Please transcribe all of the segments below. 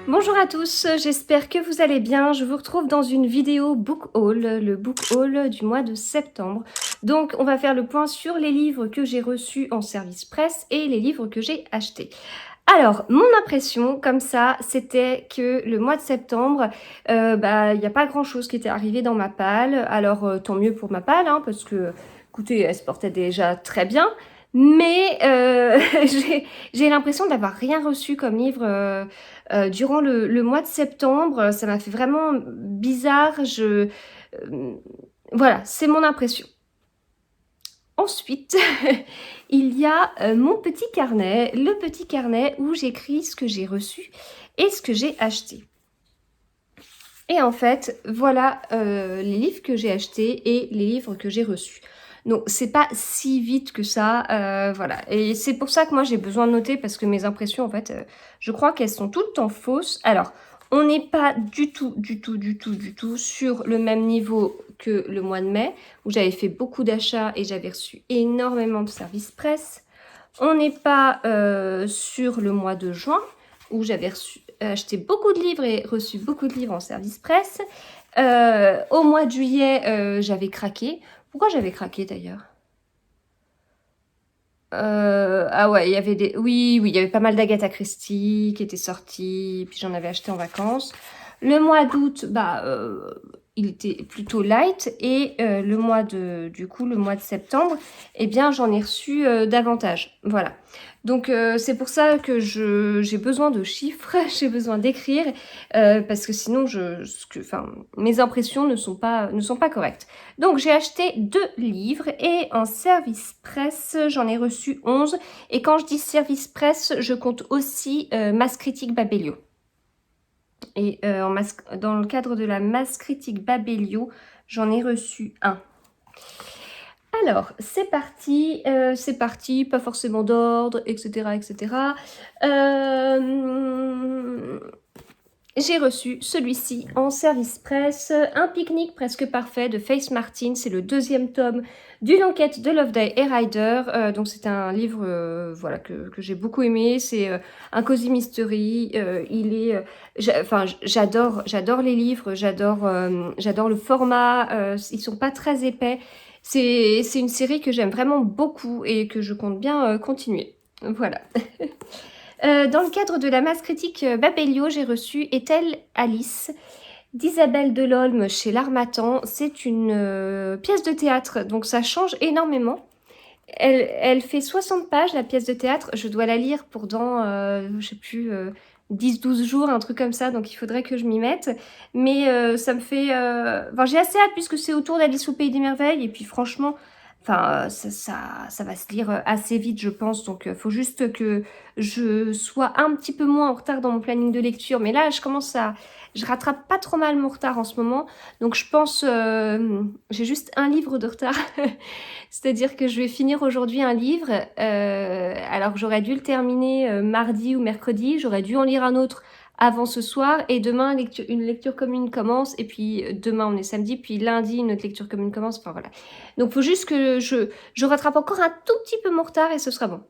Bonjour à tous, j'espère que vous allez bien. Je vous retrouve dans une vidéo book haul, le book haul du mois de septembre. Donc on va faire le point sur les livres que j'ai reçus en service presse et les livres que j'ai achetés. Alors, mon impression, comme ça, c'était que le mois de septembre, il n'y a pas grand-chose qui était arrivé dans ma palle. Alors, tant mieux pour ma palle, hein, parce que, écoutez, elle se portait déjà très bien. Mais j'ai l'impression d'avoir rien reçu comme livre durant le mois de septembre. Ça m'a fait vraiment bizarre. Voilà, c'est mon impression. Ensuite, il y a mon petit carnet, le petit carnet où j'écris ce que j'ai reçu et ce que j'ai acheté. Et en fait, voilà les livres que j'ai achetés et les livres que j'ai reçus. Donc, c'est pas si vite que ça, voilà. Et c'est pour ça que moi, j'ai besoin de noter parce que mes impressions, en fait, je crois qu'elles sont tout le temps fausses. Alors, on n'est pas du tout sur le même niveau que le mois de mai, où j'avais fait beaucoup d'achats et j'avais reçu énormément de services presse. On n'est pas sur le mois de juin, où j'avais acheté beaucoup de livres et reçu beaucoup de livres en service presse. Au mois de juillet, j'avais craqué. Pourquoi j'avais craqué d'ailleurs? Ah ouais, il y avait des... Oui, il y avait pas mal d'Agatha Christie qui étaient sortis, puis j'en avais acheté en vacances. Le mois d'août, il était plutôt light, et le mois de septembre, eh bien, j'en ai reçu davantage. Voilà. Donc, c'est pour ça que j'ai besoin de chiffres, j'ai besoin d'écrire, parce que sinon, mes impressions ne sont pas correctes. Donc, j'ai acheté 2 livres et en service presse, j'en ai reçu 11. Et quand je dis service presse, je compte aussi Masse Critique Babelio. Et dans le cadre de la Masse Critique Babelio, j'en ai reçu 1. Alors, c'est parti, pas forcément d'ordre, etc., etc. J'ai reçu celui-ci en service presse, Un pique-nique presque parfait de Faith Martin. C'est le 2e tome d'une enquête de Loveday et Ryder. Donc c'est un livre voilà, que j'ai beaucoup aimé. C'est un cozy mystery. J'adore les livres, j'adore le format. Ils sont pas très épais. C'est une série que j'aime vraiment beaucoup et que je compte bien continuer. Voilà. Dans le cadre de la masse critique Babelio, j'ai reçu Est-elle Alice d'Isabelle Delolme chez L'Harmattan. C'est une pièce de théâtre, donc ça change énormément. Elle fait 60 pages, la pièce de théâtre. Je dois la lire pour dans, je sais plus, 10-12 jours, un truc comme ça, donc il faudrait que je m'y mette. Mais ça me fait... Enfin, j'ai assez hâte puisque c'est autour d'Alice au Pays des Merveilles, et puis franchement... Enfin, ça va se lire assez vite, je pense. Donc, il faut juste que je sois un petit peu moins en retard dans mon planning de lecture. Mais là, je rattrape pas trop mal mon retard en ce moment. Donc, je pense... j'ai juste un livre de retard. C'est-à-dire que je vais finir aujourd'hui un livre. Alors que j'aurais dû le terminer mardi ou mercredi. J'aurais dû en lire un autre avant ce soir, et demain une lecture commune commence, et puis demain on est samedi, puis lundi une autre lecture commune commence, enfin voilà. Donc il faut juste que je rattrape encore un tout petit peu mon retard et ce sera bon.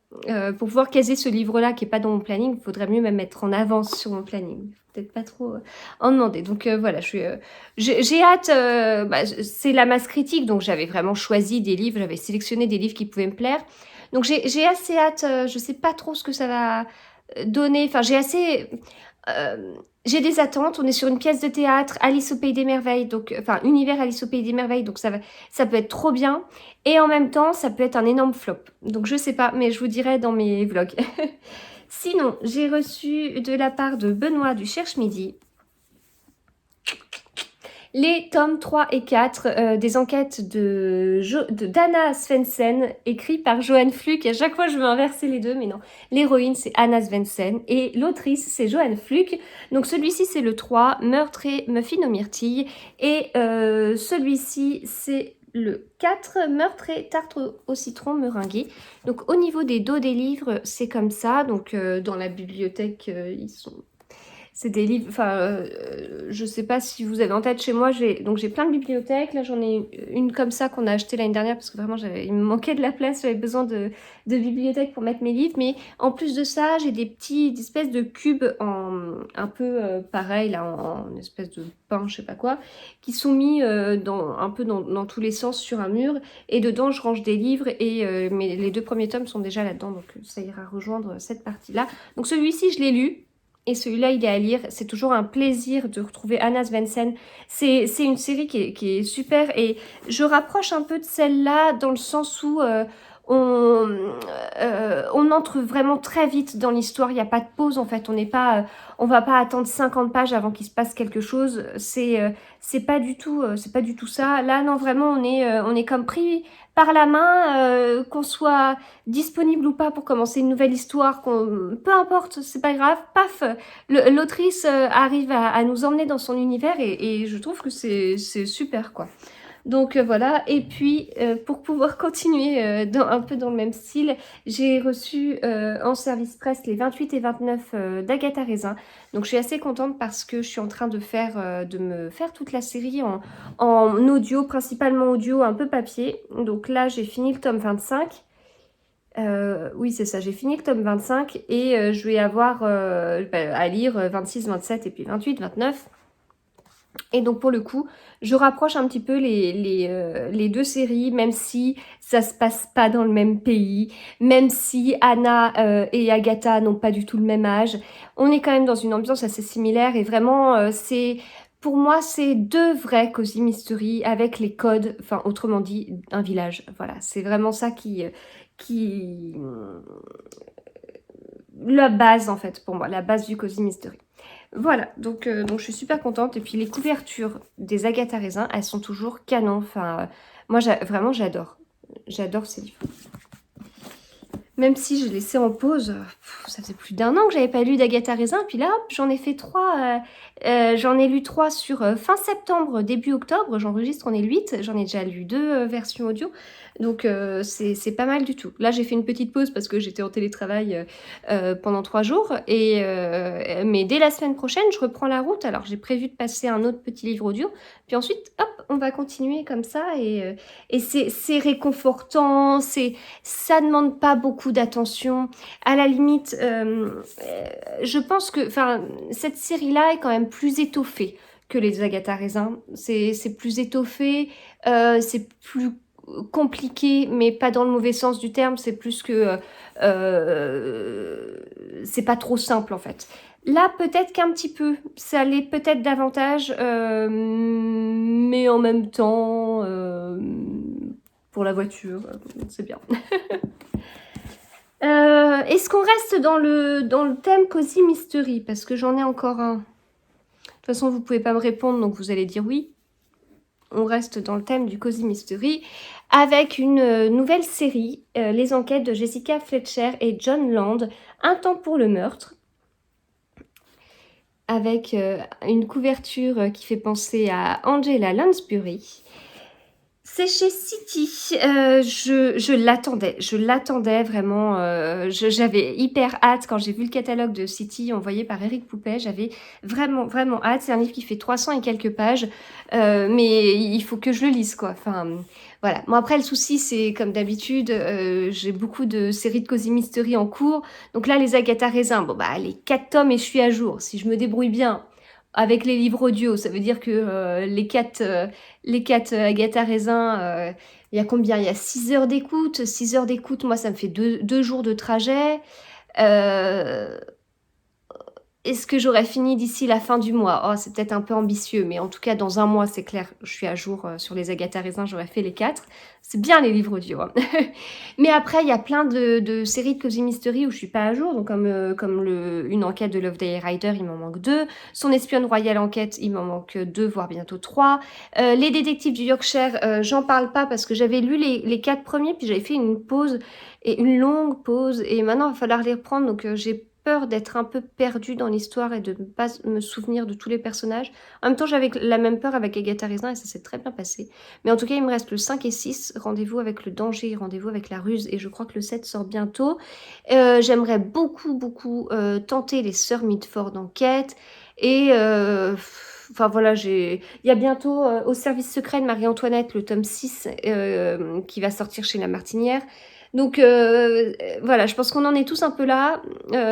Pour pouvoir caser ce livre-là qui n'est pas dans mon planning, il faudrait mieux même mettre en avance sur mon planning. Peut-être pas trop en demander. Donc voilà, j'ai hâte, c'est la masse critique, donc j'avais vraiment choisi des livres, j'avais sélectionné des livres qui pouvaient me plaire. Donc j'ai assez hâte, je sais pas trop ce que ça va donner, enfin j'ai des attentes. On est sur une pièce de théâtre, Alice au Pays des Merveilles, donc enfin univers Alice au Pays des Merveilles, donc ça peut être trop bien, et en même temps ça peut être un énorme flop. Donc je sais pas, mais je vous dirai dans mes vlogs. Sinon, j'ai reçu de la part de Benoît du Cherche Midi les tomes 3 et 4 des enquêtes d'Anna Svensson, écrits par Joanne Fluke. À chaque fois, je veux inverser les deux, mais non. L'héroïne, c'est Anna Svensson et l'autrice, c'est Joanne Fluke. Donc celui-ci, c'est le 3, Meurtre et Muffin aux myrtilles. Et celui-ci, c'est le 4, Meurtre et tarte au citron meringuée. Donc au niveau des dos des livres, c'est comme ça. Donc dans la bibliothèque, ils sont... C'est des livres, enfin, je sais pas si vous avez en tête, chez moi, j'ai plein de bibliothèques. Là, j'en ai une comme ça qu'on a acheté l'année dernière parce que vraiment, il me manquait de la place, j'avais besoin de bibliothèque pour mettre mes livres. Mais en plus de ça, j'ai des espèces de cubes un peu pareil, là, en espèce de pain, je sais pas quoi, qui sont mis un peu dans tous les sens sur un mur. Et dedans, je range des livres et les 2 premiers tomes sont déjà là-dedans, donc ça ira rejoindre cette partie-là. Donc celui-ci, je l'ai lu. Et celui-là, il est à lire. C'est toujours un plaisir de retrouver Anna Svensson. C'est une série qui est super. Et je rapproche un peu de celle-là dans le sens où on entre vraiment très vite dans l'histoire. Il n'y a pas de pause, en fait. On va pas attendre 50 pages avant qu'il se passe quelque chose. C'est pas du tout ça. Là, non, vraiment, on est comme pris par la main, qu'on soit disponible ou pas pour commencer une nouvelle histoire, peu importe, c'est pas grave, paf, l'autrice arrive à nous emmener dans son univers et je trouve que c'est super, quoi. Donc voilà, et puis pour pouvoir continuer un peu dans le même style, j'ai reçu en service presse les 28 et 29 d'Agatha Raisin. Donc je suis assez contente parce que je suis en train de me faire toute la série en audio, principalement audio, un peu papier. Donc là j'ai fini le tome 25. Oui, c'est ça, j'ai fini le tome 25 et je vais avoir à lire 26, 27 et puis 28, 29. Et donc pour le coup, je rapproche un petit peu les 2 séries, même si ça se passe pas dans le même pays, même si Anna et Agatha n'ont pas du tout le même âge. On est quand même dans une ambiance assez similaire et vraiment, pour moi, c'est 2 vrais Cozy Mystery avec les codes, enfin autrement dit, un village. Voilà, c'est vraiment ça qui la base en fait pour moi, la base du Cozy Mystery. Voilà, donc je suis super contente. Et puis les couvertures des Agatha Raisin, elles sont toujours canon. Enfin, moi, vraiment, j'adore. J'adore ces livres. Même si je laissais en pause, ça faisait plus d'1 an que j'avais pas lu d'Agatha Raisin. Puis là, hop, j'en ai fait 3. J'en ai lu 3 sur fin septembre, début octobre. J'enregistre, on est le 8. J'en ai déjà lu 2 versions audio. Donc c'est pas mal du tout. Là, j'ai fait une petite pause parce que j'étais en télétravail pendant 3 jours. Mais dès la semaine prochaine, je reprends la route. Alors, j'ai prévu de passer un autre petit livre audio. Puis ensuite, hop, on va continuer comme ça. Et c'est réconfortant. Ça demande pas beaucoup d'attention. À la limite, je pense que cette série-là est quand même plus étoffée que les Agatha Raisin. C'est plus étoffé, c'est plus compliqué, mais pas dans le mauvais sens du terme. C'est plus que... c'est pas trop simple, en fait. Là, peut-être qu'un petit peu, ça l'est peut-être davantage, mais en même temps, pour la voiture, c'est bien. Est-ce qu'on reste dans le thème Cozy Mystery? Parce que j'en ai encore un. De toute façon, vous pouvez pas me répondre, donc vous allez dire oui. On reste dans le thème du Cozy Mystery avec une nouvelle série, les enquêtes de Jessica Fletcher et John Land, Un temps pour le meurtre, avec une couverture qui fait penser à Angela Lansbury. C'est chez City. Je l'attendais vraiment. J'avais hyper hâte quand j'ai vu le catalogue de City envoyé par Eric Poupet. J'avais vraiment, vraiment hâte. C'est un livre qui fait 300 et quelques pages, mais il faut que je le lise, quoi. Enfin, voilà. Bon, après, le souci, c'est comme d'habitude, j'ai beaucoup de séries de Cozy Mystery en cours. Donc là, les Agatha Raisin, bon, bah, les 4 tomes et je suis à jour. Si je me débrouille bien avec les livres audio, ça veut dire que les 4 Agatha Raisin, il y a combien? Il y a 6 heures d'écoute. 6 heures d'écoute, moi, ça me fait 2 jours de trajet. Est-ce que j'aurais fini d'ici la fin du mois? Oh, c'est peut-être un peu ambitieux, mais en tout cas, dans 1 mois, c'est clair, je suis à jour sur les Agatha Raisin, j'aurais fait les 4. C'est bien les livres audio. Hein. Mais après, il y a plein de séries de Cozy Mystery où je suis pas à jour. Donc comme une enquête de Loveday Rider, il m'en manque 2. Son espionne royale enquête, il m'en manque 2, voire bientôt 3. Les détectives du Yorkshire, j'en parle pas parce que j'avais lu les 4 premiers, puis j'avais fait une pause, et une longue pause. Et maintenant, il va falloir les reprendre, donc j'ai peur d'être un peu perdue dans l'histoire et de ne pas me souvenir de tous les personnages. En même temps, j'avais la même peur avec Agatha Raisin et ça s'est très bien passé. Mais en tout cas, il me reste le 5 et 6, Rendez-vous avec le danger, Rendez-vous avec la ruse, et je crois que le 7 sort bientôt. J'aimerais beaucoup, beaucoup tenter les Sœurs Mitford d'enquête. Et enfin voilà, il y a bientôt Au service secret de Marie-Antoinette, le tome 6, qui va sortir chez La Martinière. Donc voilà, je pense qu'on en est tous un peu là.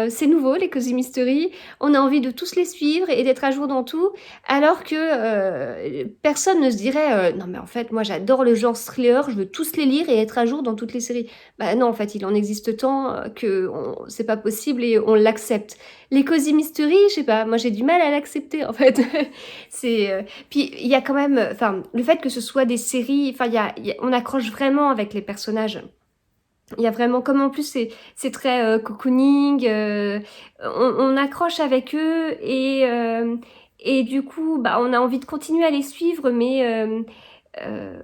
C'est nouveau, les Cozy Mystery. On a envie de tous les suivre et d'être à jour dans tout, alors que personne ne se dirait non mais en fait, moi j'adore le genre thriller, je veux tous les lire et être à jour dans toutes les séries. Bah non, en fait, il en existe tant que c'est pas possible et on l'accepte. Les Cozy Mystery, je sais pas, moi j'ai du mal à l'accepter en fait. C'est puis il y a quand même, enfin, le fait que ce soit des séries, enfin, on accroche vraiment avec les personnages. Il y a vraiment, comme en plus c'est très cocooning, on accroche avec eux et du coup, bah, on a envie de continuer à les suivre, mais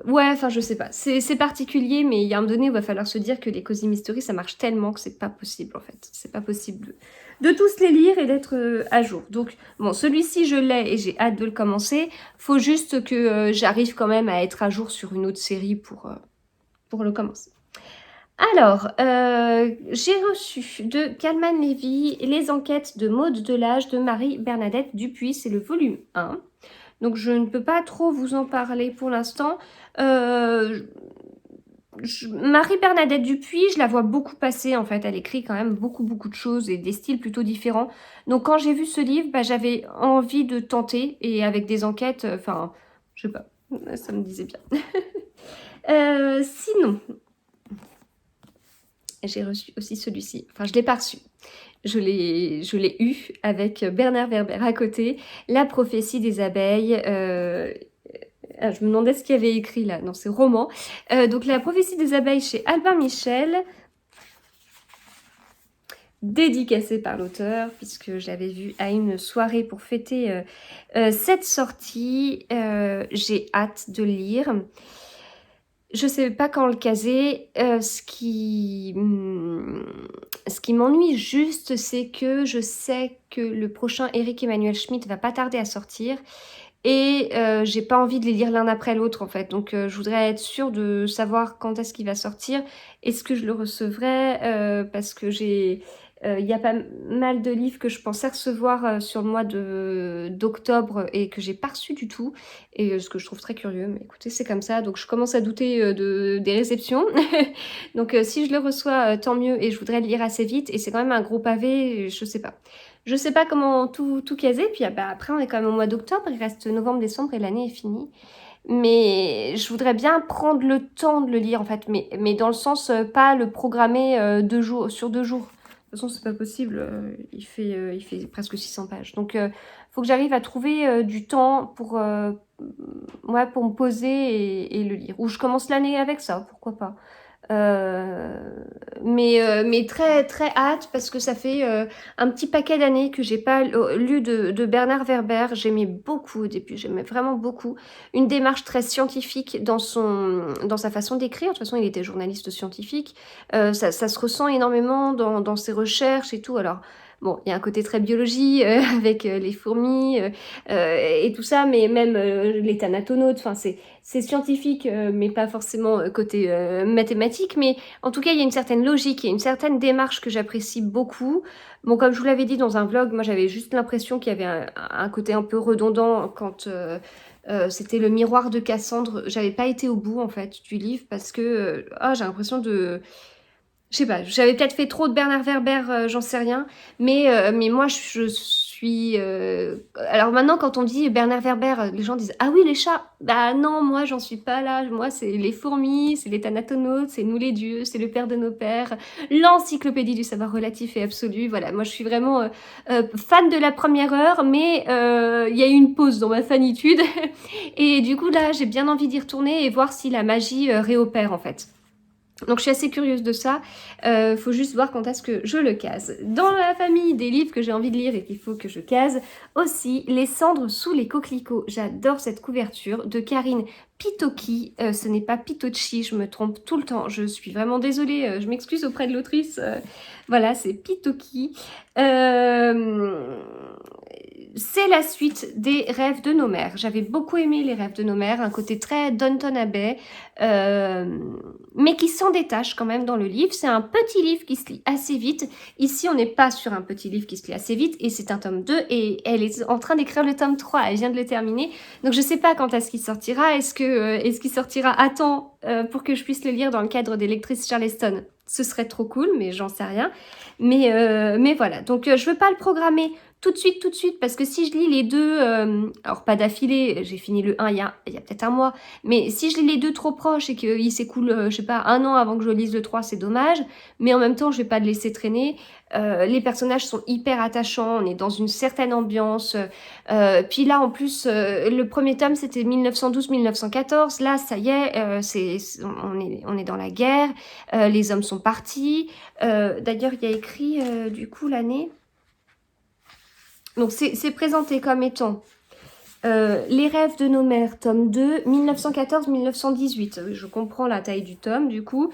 ouais, enfin, je sais pas. C'est particulier, mais il y a un moment donné où il va falloir se dire que les Cozy Mystery, ça marche tellement que c'est pas possible, en fait. C'est pas possible de tous les lire et d'être à jour. Donc, bon, celui-ci, je l'ai et j'ai hâte de le commencer. Faut juste que j'arrive quand même à être à jour sur une autre série pour le commencer. Alors, j'ai reçu de Calman Levy les enquêtes de Maud Delage de Marie-Bernadette Dupuis, c'est le volume 1. Donc je ne peux pas trop vous en parler pour l'instant. Marie-Bernadette Dupuis, je la vois beaucoup passer en fait, elle écrit quand même beaucoup de choses et des styles plutôt différents. Donc quand j'ai vu ce livre, bah, j'avais envie de tenter et avec des enquêtes, enfin, je sais pas, ça me disait bien. Sinon, j'ai reçu aussi celui-ci. Enfin, je l'ai pas reçu. Je l'ai eu avec Bernard Werber à côté. La prophétie des abeilles. Je me demandais ce qu'il y avait écrit là dans ces romans. Donc, La prophétie des abeilles chez Albin Michel. Dédicacé par l'auteur, puisque je l'avais vu à une soirée pour fêter cette sortie. J'ai hâte de le lire. Je sais pas quand le caser. Ce qui m'ennuie juste, c'est que je sais que le prochain Eric Emmanuel Schmitt va pas tarder à sortir. Et j'ai pas envie de les lire l'un après l'autre en fait. Donc je voudrais être sûre de savoir quand est-ce qu'il va sortir. Est-ce que je le recevrai parce que il y a pas mal de livres que je pensais recevoir sur le mois d'octobre et que j'ai pas reçu du tout. Et ce que je trouve très curieux. Mais écoutez, c'est comme ça. Donc je commence à douter des réceptions. Donc si je le reçois, tant mieux. Et je voudrais le lire assez vite. Et c'est quand même un gros pavé. Je sais pas. Je sais pas comment tout caser. Puis bah, après, on est quand même au mois d'octobre. Il reste novembre, décembre et l'année est finie. Mais je voudrais bien prendre le temps de le lire en fait. Mais dans le sens, pas le programmer sur 2 jours. De toute façon, c'est pas possible. Il fait presque 600 pages. Donc, faut que j'arrive à trouver du temps ouais, pour me poser et le lire. Ou je commence l'année avec ça, pourquoi pas. Mais très très hâte parce que ça fait un petit paquet d'années que j'ai pas lu de Bernard Werber. J'aimais beaucoup au début, j'aimais vraiment beaucoup. Une démarche très scientifique dans sa façon d'écrire. De toute façon, il était journaliste scientifique. Ça se ressent énormément dans ses recherches et tout. Alors, bon, il y a un côté très biologie avec les fourmis et tout ça, mais même les thanatonautes, enfin c'est scientifique, mais pas forcément côté mathématique, mais en tout cas, il y a une certaine logique, il y a une certaine démarche que j'apprécie beaucoup. Bon, comme je vous l'avais dit dans un vlog, moi j'avais juste l'impression qu'il y avait un côté un peu redondant quand c'était le miroir de Cassandre. J'avais pas été au bout, en fait, du livre, parce que j'ai l'impression de... Je sais pas, j'avais peut-être fait trop de Bernard Werber, j'en sais rien. Mais moi, je suis... Alors maintenant, quand on dit Bernard Werber, les gens disent «Ah oui, les chats!» Bah non, moi, j'en suis pas là. Moi, c'est les fourmis, c'est les thanatonautes, c'est nous les dieux, c'est le père de nos pères, l'encyclopédie du savoir relatif et absolu. Voilà, moi, je suis vraiment fan de la première heure, mais il y a eu une pause dans ma fanitude. Et du coup, là, j'ai bien envie d'y retourner et voir si la magie réopère, en fait. Donc je suis assez curieuse de ça, faut juste voir quand est-ce que je le case. Dans la famille des livres que j'ai envie de lire et qu'il faut que je case, aussi Les cendres sous les coquelicots. J'adore cette couverture de Karine Pitoki, ce n'est pas Pitocchi, je me trompe tout le temps, je suis vraiment désolée, je m'excuse auprès de l'autrice, voilà, c'est Pitoki. c'est la suite des Rêves de nos mères. J'avais beaucoup aimé les Rêves de nos mères, un côté très Downton Abbey, mais qui s'en détache quand même dans le livre. C'est un petit livre qui se lit assez vite. Ici, on n'est pas sur un petit livre qui se lit assez vite, et c'est un tome 2, et elle est en train d'écrire le tome 3, elle vient de le terminer. Donc je ne sais pas quand est-ce qu'il sortira. Est-ce qu'il sortira à temps pour que je puisse le lire dans le cadre des lectrices Charleston? Ce serait trop cool, mais j'en sais rien. Mais voilà, donc je ne veux pas le programmer tout de suite, parce que si je lis les deux, alors pas d'affilée, j'ai fini le 1 il y a peut-être un mois, mais si je lis les deux trop proches et qu'il s'écoule, je sais pas, un an avant que je lise le 3, c'est dommage, mais en même temps, je vais pas le laisser traîner. Les personnages sont hyper attachants, on est dans une certaine ambiance, puis là, en plus, le premier tome, c'était 1912-1914, là, ça y est, on est dans la guerre, les hommes sont partis, d'ailleurs, il y a écrit, du coup, l'année... Donc c'est présenté comme étant Les Rêves de nos mères, tome 2, 1914-1918. Je comprends la taille du tome, du coup.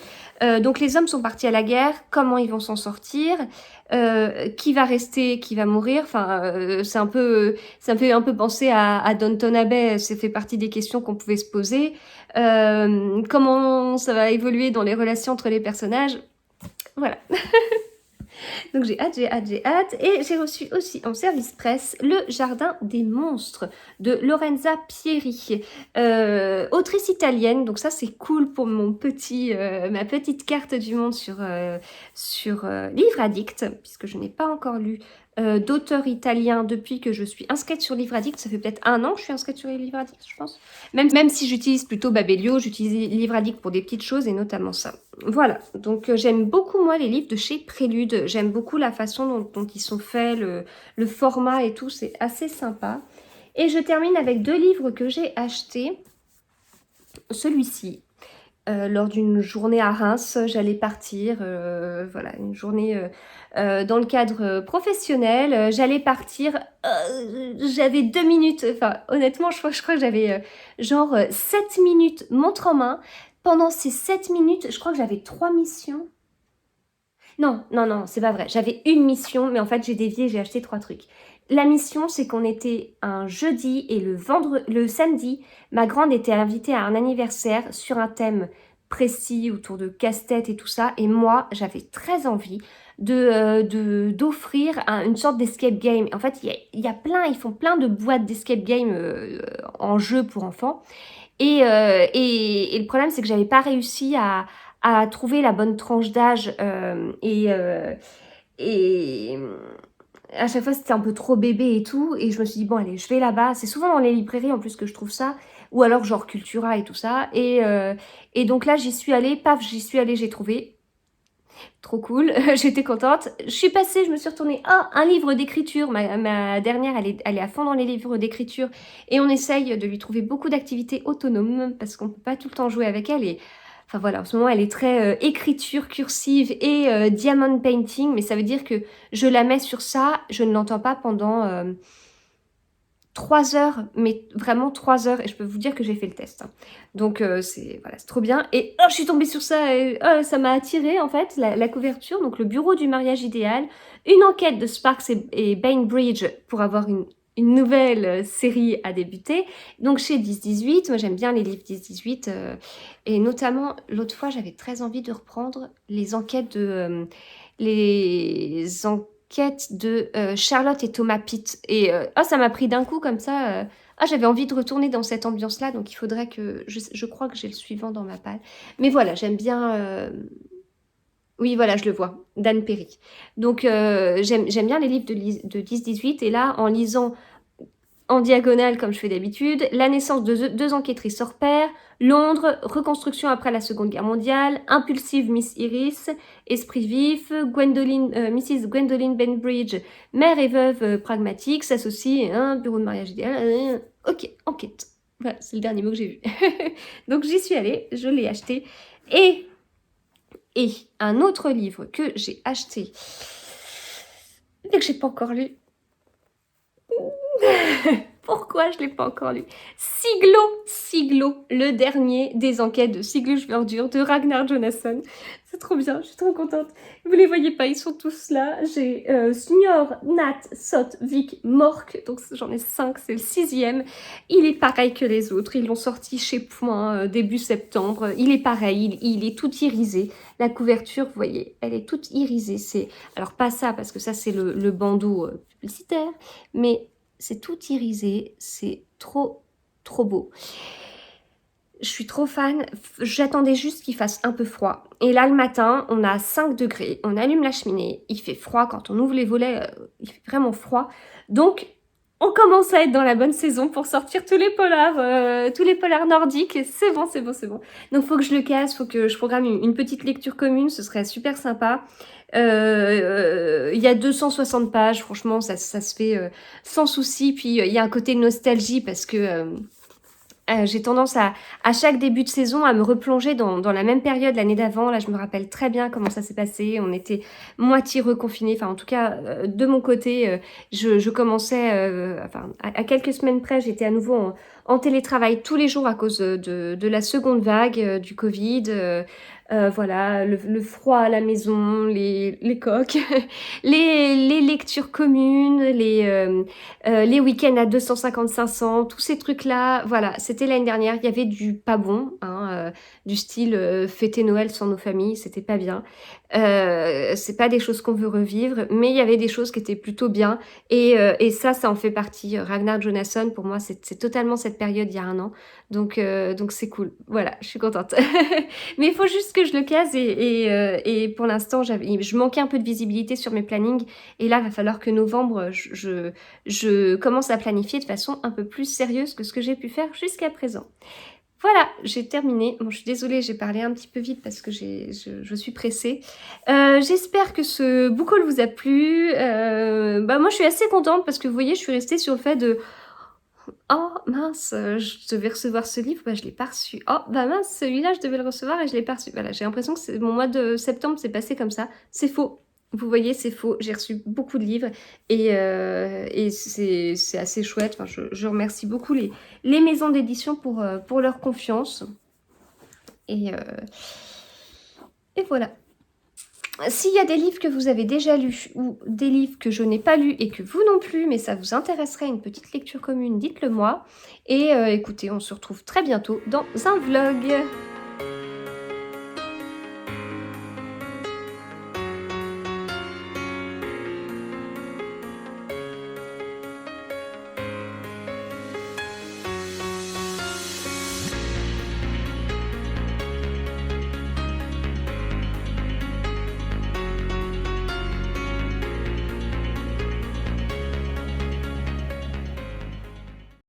Donc les hommes sont partis à la guerre, comment ils vont s'en sortir, qui va rester, qui va mourir. Enfin, ça me fait un peu penser à Downton Abbey, ça fait partie des questions qu'on pouvait se poser. Comment ça va évoluer dans les relations entre les personnages. Voilà. Donc j'ai hâte. Et j'ai reçu aussi en service presse Le Jardin des monstres de Lorenza Pieri, autrice italienne. Donc ça c'est cool pour ma petite carte du monde sur Livre Addict, puisque je n'ai pas encore lu d'auteur italien depuis que je suis inscrite sur Livre Addict. Ça fait peut-être 1 an que je suis inscrite sur Livre Addict, je pense. Même si j'utilise plutôt Babelio, j'utilise Livre Addict pour des petites choses, et notamment ça. Voilà, donc j'aime beaucoup moi les livres de chez Prélude, j'aime beaucoup la façon dont ils sont faits, le format et tout, c'est assez sympa. Et je termine avec 2 livres que j'ai achetés. Celui-ci, lors d'une journée à Reims, j'allais partir, voilà, une journée dans le cadre professionnel, j'allais partir, j'avais 2 minutes, enfin honnêtement je crois que j'avais genre 7 minutes montre en main. Pendant ces 7 minutes, je crois que j'avais 3 missions. Non, c'est pas vrai. J'avais une mission, mais en fait, j'ai dévié, j'ai acheté 3 trucs. La mission, c'est qu'on était un jeudi, et le samedi, ma grande était invitée à un anniversaire sur un thème précis autour de casse-tête et tout ça. Et moi, j'avais très envie d'offrir une sorte d'escape game. En fait, ils font plein de boîtes d'escape game en jeu pour enfants. Et le problème, c'est que j'avais pas réussi à trouver la bonne tranche d'âge, et à chaque fois c'était un peu trop bébé et tout, et je me suis dit bon allez, je vais là-bas. C'est souvent dans les librairies en plus que je trouve ça, ou alors genre Cultura et tout ça, et donc là j'y suis allée, j'ai trouvé. Trop cool, j'étais contente. Je suis passée, je me suis retournée. Ah, un livre d'écriture. Ma dernière, elle est à fond dans les livres d'écriture. Et on essaye de lui trouver beaucoup d'activités autonomes, parce qu'on ne peut pas tout le temps jouer avec elle. Et enfin voilà, en ce moment, elle est très écriture cursive et diamond painting. Mais ça veut dire que je la mets sur ça, je ne l'entends pas pendant 3 heures, mais vraiment 3 heures, et je peux vous dire que j'ai fait le test. Hein. Donc c'est trop bien. Et je suis tombée sur ça, et ça m'a attirée en fait, la couverture. Donc le bureau du mariage idéal, une enquête de Sparks et Bainbridge pour avoir une nouvelle série à débuter. Donc chez 10-18, moi j'aime bien les livres 10-18, et notamment l'autre fois j'avais très envie de reprendre les enquêtes de Charlotte et Thomas Pitt. Et ça m'a pris d'un coup comme ça. J'avais envie de retourner dans cette ambiance-là, donc il faudrait que... Je crois que j'ai le suivant dans ma palle. Mais voilà, j'aime bien... Oui, voilà, je le vois, Dan Perry. Donc j'aime bien les livres de 10-18, et là, en lisant en diagonale comme je fais d'habitude, la naissance de 2 enquêtrices hors pair, Londres, reconstruction après la Seconde Guerre mondiale, impulsive Miss Iris, esprit vif, Mrs. Gwendoline Bainbridge, mère et veuve pragmatique, s'associe, bureau de mariage idéal, ok, enquête. Voilà, c'est le dernier mot que j'ai vu. Donc j'y suis allée, je l'ai acheté. Et un autre livre que j'ai acheté, mais que j'ai pas encore lu, Pourquoi je ne l'ai pas encore lu? Siglo, le dernier des enquêtes de Sigurdur de Ragnar Jonasson. C'est trop bien, je suis trop contente. Vous les voyez pas, ils sont tous là. J'ai Snior, Nat, Sot, Vic, Mork, donc j'en ai 5, c'est le 6e. Il est pareil que les autres, ils l'ont sorti chez Point début septembre. Il est pareil, il est tout irisé. La couverture, vous voyez, elle est toute irisée. Alors pas ça, parce que ça c'est le bandeau publicitaire, mais c'est tout irisé, c'est trop beau. Je suis trop fan, j'attendais juste qu'il fasse un peu froid. Et là, le matin, on a 5 degrés, on allume la cheminée, il fait froid, quand on ouvre les volets, il fait vraiment froid. Donc, on commence à être dans la bonne saison pour sortir tous les polars nordiques. C'est bon. Donc, il faut que je le casse, il faut que je programme une petite lecture commune, ce serait super sympa. Il y a 260 pages, franchement, ça se fait sans souci. Puis, il y a un côté nostalgie parce que... j'ai tendance à chaque début de saison à me replonger dans la même période l'année d'avant. Là, je me rappelle très bien comment ça s'est passé. On était moitié reconfinés. Enfin, en tout cas, de mon côté, je commençais... enfin, à quelques semaines près, j'étais à nouveau en télétravail tous les jours à cause de la seconde vague du Covid. Voilà, le froid à la maison, les coques, les lectures communes, les week-ends à 250-500, tous ces trucs-là, voilà, c'était l'année dernière, il y avait du pas bon, hein, du style fêter Noël sans nos familles, c'était pas bien. C'est pas des choses qu'on veut revivre, mais il y avait des choses qui étaient plutôt bien, et ça en fait partie. Ragnar Jonasson, pour moi, c'est totalement cette période il y a un an, donc c'est cool, voilà, je suis contente. Mais il faut juste que je le case, et pour l'instant, je manquais un peu de visibilité sur mes plannings, et là, il va falloir que novembre, je commence à planifier de façon un peu plus sérieuse que ce que j'ai pu faire jusqu'à présent. Voilà, j'ai terminé. Bon, je suis désolée, j'ai parlé un petit peu vite parce que je suis pressée. J'espère que ce book haul vous a plu. Moi, je suis assez contente parce que vous voyez, je suis restée sur le fait de... Oh mince, je devais recevoir ce livre, je l'ai pas reçu. Oh bah mince, celui-là, je devais le recevoir et je l'ai pas reçu. Voilà, j'ai l'impression que mon mois de septembre s'est passé comme ça. C'est faux. Vous voyez, c'est faux. J'ai reçu beaucoup de livres et c'est assez chouette. Enfin, je remercie beaucoup les maisons d'édition pour leur confiance. Et voilà. S'il y a des livres que vous avez déjà lus ou des livres que je n'ai pas lus et que vous non plus, mais ça vous intéresserait une petite lecture commune, dites-le moi. Et écoutez, on se retrouve très bientôt dans un vlog.